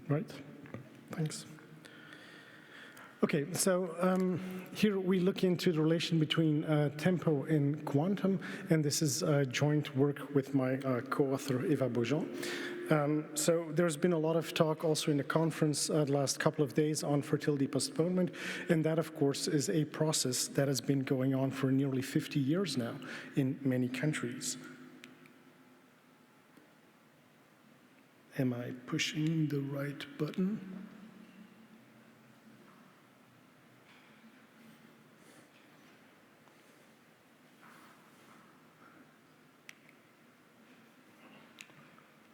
right? Thanks. Okay, so here we look into the relation between tempo and quantum, and this is joint work with my co-author Eva Beaujean. So there's been a lot of talk also in the conference the last couple of days on fertility postponement, and that, of course, is a process that has been going on for nearly 50 years now in many countries. Am I pushing the right button?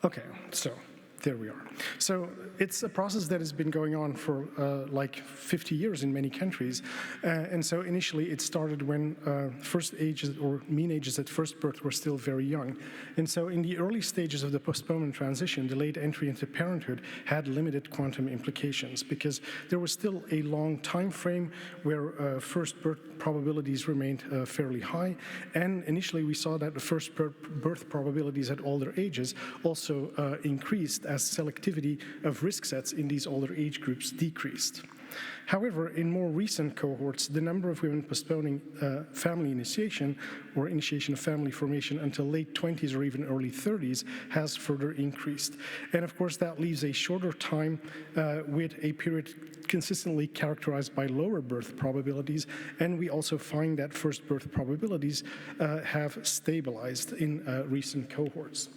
Okay, so there we are. So it's a process that has been going on for like 50 years in many countries. And so initially it started when first ages or mean ages at first birth were still very young. And so in the early stages of the postponement transition, the late entry into parenthood had limited quantum implications because there was still a long time frame where first birth probabilities remained fairly high. And initially we saw that the first birth probabilities at older ages also increased as selectivity of risk sets in these older age groups decreased. However, in more recent cohorts, the number of women postponing family initiation or initiation of family formation until late 20s or even early 30s has further increased. And of course, that leaves a shorter time with a period consistently characterized by lower birth probabilities. And we also find that first birth probabilities have stabilized in recent cohorts.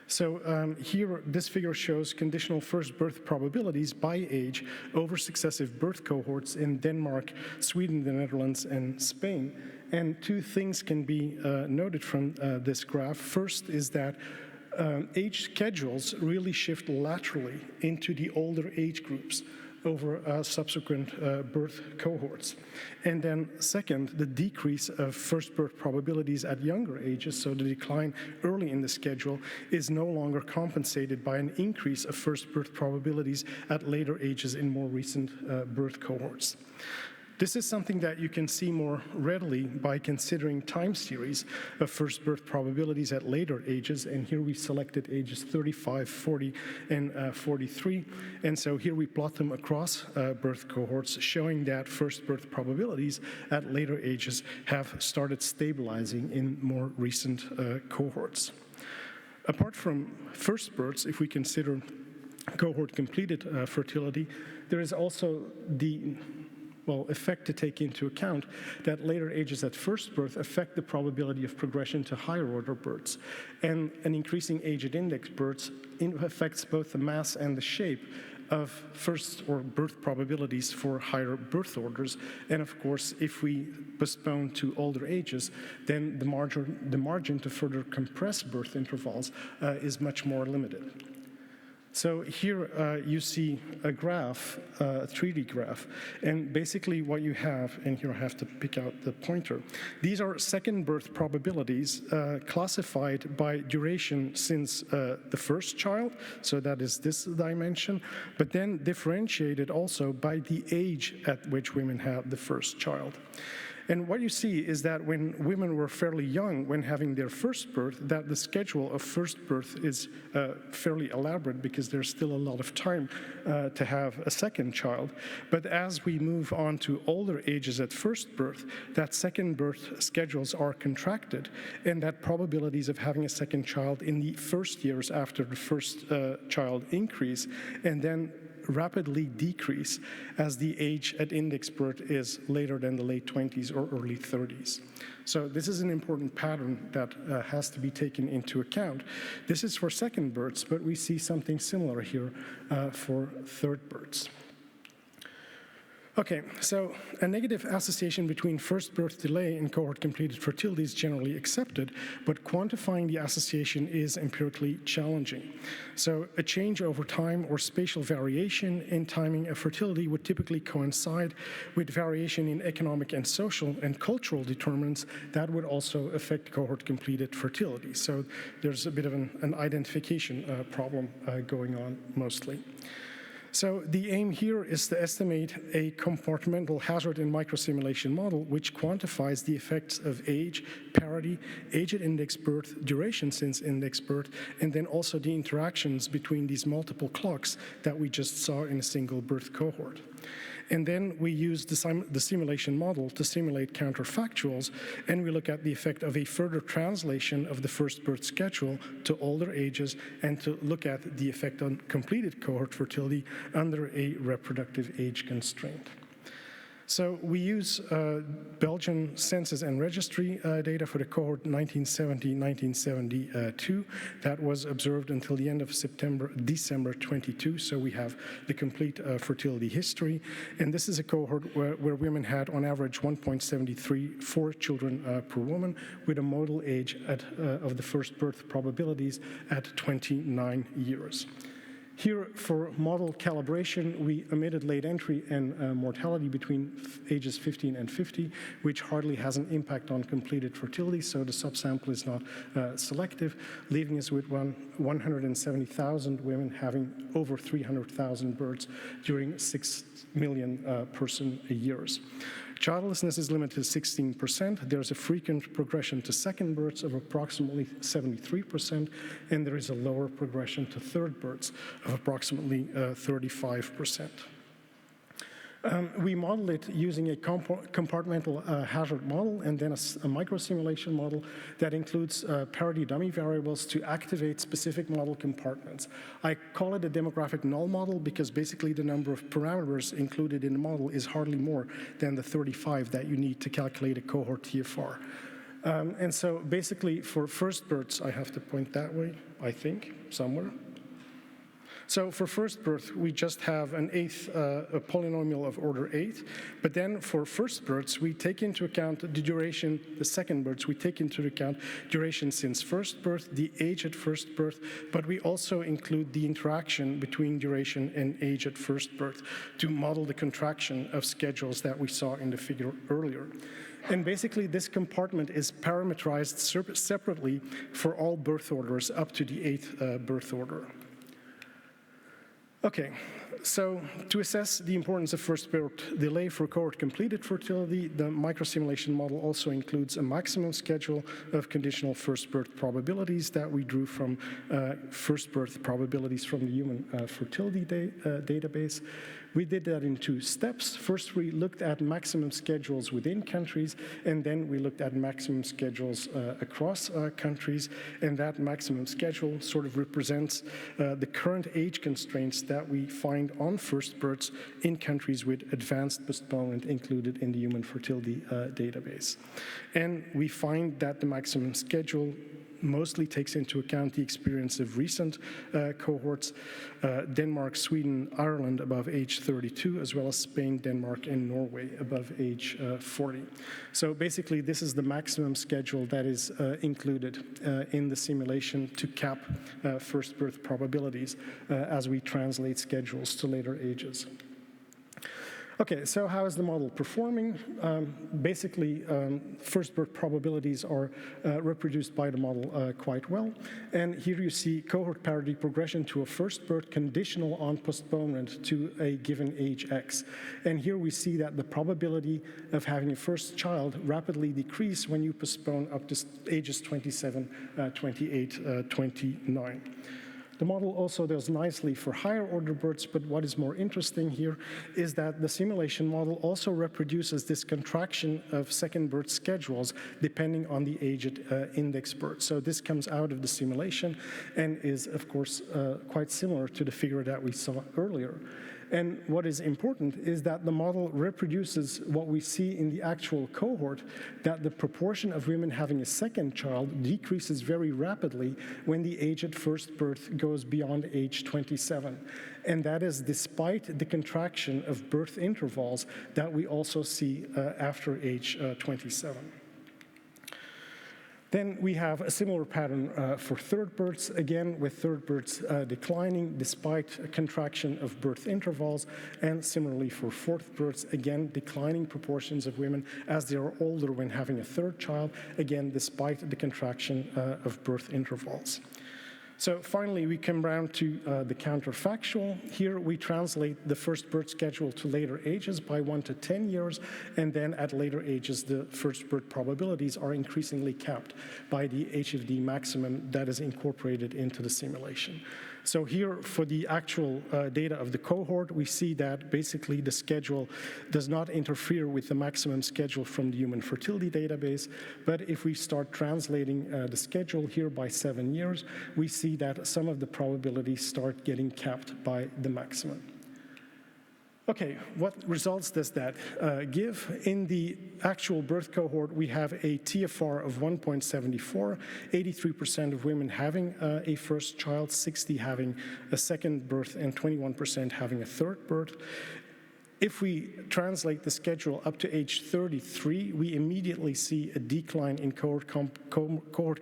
So here, this figure shows conditional first birth probabilities by age over successive birth cohorts in Denmark, Sweden, the Netherlands, and Spain. And two things can be noted from this graph. First is that age schedules really shift laterally into the older age groups over subsequent birth cohorts. And then second, the decrease of first birth probabilities at younger ages, so the decline early in the schedule, is no longer compensated by an increase of first birth probabilities at later ages in more recent birth cohorts. This is something that you can see more readily by considering time series of first birth probabilities at later ages. And here we selected ages 35, 40, and 43. And so here we plot them across birth cohorts, showing that first birth probabilities at later ages have started stabilizing in more recent cohorts. Apart from first births, if we consider cohort completed fertility, there is also the effect to take into account that later ages at first birth affect the probability of progression to higher order births. And an increasing age at index births affects both the mass and the shape of first or birth probabilities for higher birth orders. And of course, if we postpone to older ages, then the margin to further compress birth intervals is much more limited. So here you see a graph, a 3D graph, and basically what you have, and here I have to pick out the pointer, these are second birth probabilities classified by duration since the first child, so that is this dimension, but then differentiated also by the age at which women had the first child. And what you see is that when women were fairly young when having their first birth, that the schedule of first birth is fairly elaborate because there's still a lot of time to have a second child. But as we move on to older ages at first birth, that second birth schedules are contracted, and that probabilities of having a second child in the first years after the first child increase, and then rapidly decrease as the age at index birth is later than the late 20s or early 30s. So this is an important pattern that has to be taken into account. This is for second births, but we see something similar here for third births. Okay, so a negative association between first birth delay and cohort completed fertility is generally accepted, but quantifying the association is empirically challenging. So a change over time or spatial variation in timing of fertility would typically coincide with variation in economic and social and cultural determinants that would also affect cohort completed fertility. So there's a bit of an identification problem going on mostly. So the aim here is to estimate a compartmental hazard in microsimulation model which quantifies the effects of age, parity, age at index birth, duration since index birth, and then also the interactions between these multiple clocks that we just saw in a single birth cohort. And then we use the simulation model to simulate counterfactuals, and we look at the effect of a further translation of the first birth schedule to older ages, and to look at the effect on completed cohort fertility under a reproductive age constraint. So we use Belgian census and registry data for the cohort 1970-1972 that was observed until the end of December 22. So we have the complete fertility history. And this is a cohort where women had on average 1.73 children per woman, with a modal age of the first birth probabilities at 29 years. Here, for model calibration, we omitted late entry and mortality between ages 15 and 50, which hardly has an impact on completed fertility, so the subsample is not selective, leaving us with 170,000 women having over 300,000 births during 6 million person years. Childlessness is limited to 16%. There's a frequent progression to second births of approximately 73%, and there is a lower progression to third births of approximately 35%. We model it using a compartmental hazard model and then a microsimulation model that includes parity dummy variables to activate specific model compartments. I call it a demographic null model because basically the number of parameters included in the model is hardly more than the 35 that you need to calculate a cohort TFR. And so basically for first births, I have to point that way, I think, somewhere. So for first birth, we just have a polynomial of order 8. But then for first births, we take into account the duration, the second births, we take into account duration since first birth, the age at first birth, but we also include the interaction between duration and age at first birth to model the contraction of schedules that we saw in the figure earlier. And basically, this compartment is parameterized separately for all birth orders up to the 8th birth order. Okay, so to assess the importance of first birth delay for cohort completed fertility, the microsimulation model also includes a maximum schedule of conditional first birth probabilities that we drew from first birth probabilities from the human fertility database. We did that in 2 steps. First, we looked at maximum schedules within countries, and then we looked at maximum schedules across countries, and that maximum schedule sort of represents the current age constraints that we find on first births in countries with advanced postponement included in the human fertility database. And we find that the maximum schedule mostly takes into account the experience of recent cohorts, Denmark, Sweden, Ireland above age 32, as well as Spain, Denmark, and Norway above age 40. So basically, this is the maximum schedule that is included in the simulation to cap first birth probabilities as we translate schedules to later ages. Okay, so how is the model performing? Basically, first birth probabilities are reproduced by the model quite well. And here you see cohort parity progression to a first birth conditional on postponement to a given age X. And here we see that the probability of having a first child rapidly decrease when you postpone up to ages 27, 28, 29. The model also does nicely for higher order births, but what is more interesting here is that the simulation model also reproduces this contraction of second birth schedules depending on the age at index birth. So this comes out of the simulation and is, of course, quite similar to the figure that we saw earlier. And what is important is that the model reproduces what we see in the actual cohort, that the proportion of women having a second child decreases very rapidly when the age at first birth goes beyond age 27. And that is despite the contraction of birth intervals that we also see after age 27. Then we have a similar pattern for third births, again with third births declining despite a contraction of birth intervals, and similarly for fourth births, again declining proportions of women as they are older when having a third child, again despite the contraction of birth intervals. So finally, we come round to the counterfactual. Here we translate the first birth schedule to later ages by 1 to 10 years, and then at later ages, the first birth probabilities are increasingly capped by the HFD maximum that is incorporated into the simulation. So here, for the actual data of the cohort, we see that basically the schedule does not interfere with the maximum schedule from the human fertility database, but if we start translating the schedule here by 7 years, we see that some of the probabilities start getting capped by the maximum. Okay, what results does that give? In the actual birth cohort, we have a TFR of 1.74, 83% of women having a first child, 60% having a second birth, and 21% having a third birth. If we translate the schedule up to age 33, we immediately see a decline in cohort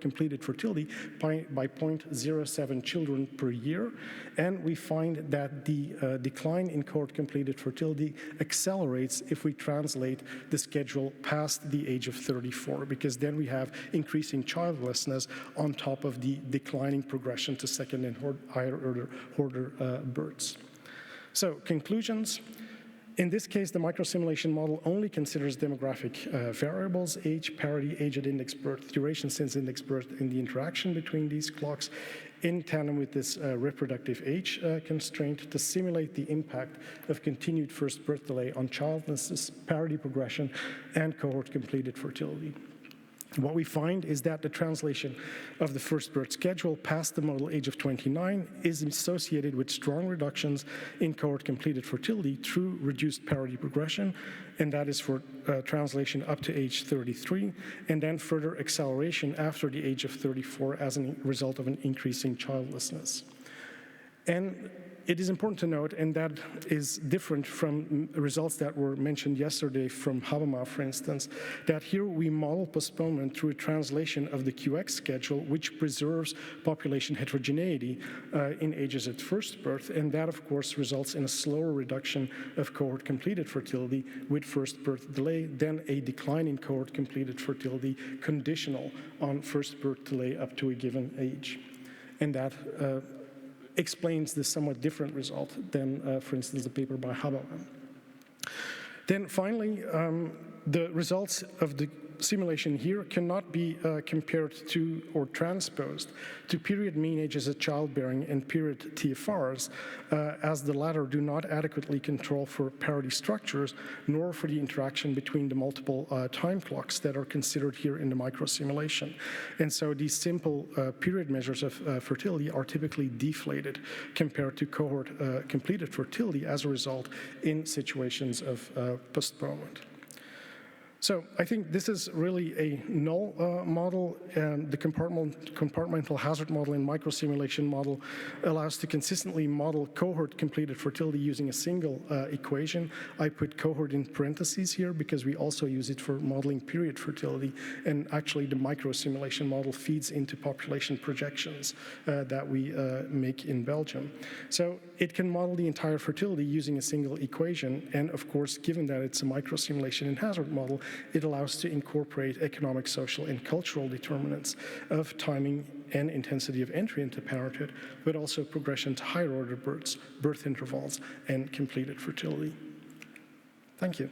completed fertility by 0.07 children per year. And we find that the decline in cohort completed fertility accelerates if we translate the schedule past the age of 34, because then we have increasing childlessness on top of the declining progression to second and higher order births. So conclusions. In this case, the microsimulation model only considers demographic variables, age, parity, age at index birth, duration since index birth, and the interaction between these clocks in tandem with this reproductive age constraint to simulate the impact of continued first birth delay on childlessness, parity progression, and cohort completed fertility. What we find is that the translation of the first birth schedule past the model age of 29 is associated with strong reductions in cohort completed fertility through reduced parity progression, and that is for translation up to age 33, and then further acceleration after the age of 34 as a result of an increasing childlessness. And it is important to note, and that is different from results that were mentioned yesterday from Habema, for instance, that here we model postponement through a translation of the QX schedule, which preserves population heterogeneity in ages at first birth, and that, of course, results in a slower reduction of cohort completed fertility with first birth delay, then a decline in cohort completed fertility conditional on first birth delay up to a given age. And that explains the somewhat different result than, for instance, the paper by Habema. Then finally, the results of the simulation here cannot be compared to or transposed to period mean ages at childbearing and period TFRs, as the latter do not adequately control for parity structures, nor for the interaction between the multiple time clocks that are considered here in the microsimulation. And so these simple period measures of fertility are typically deflated compared to cohort completed fertility as a result in situations of postponement. So I think this is really a null model, and the compartmental hazard model and microsimulation model allows to consistently model cohort completed fertility using a single equation. I put cohort in parentheses here because we also use it for modeling period fertility, and actually the microsimulation model feeds into population projections that we make in Belgium. So it can model the entire fertility using a single equation, and of course, given that it's a microsimulation and hazard model, it allows to incorporate economic, social, and cultural determinants of timing and intensity of entry into parenthood, but also progression to higher order births, birth intervals, and completed fertility. Thank you.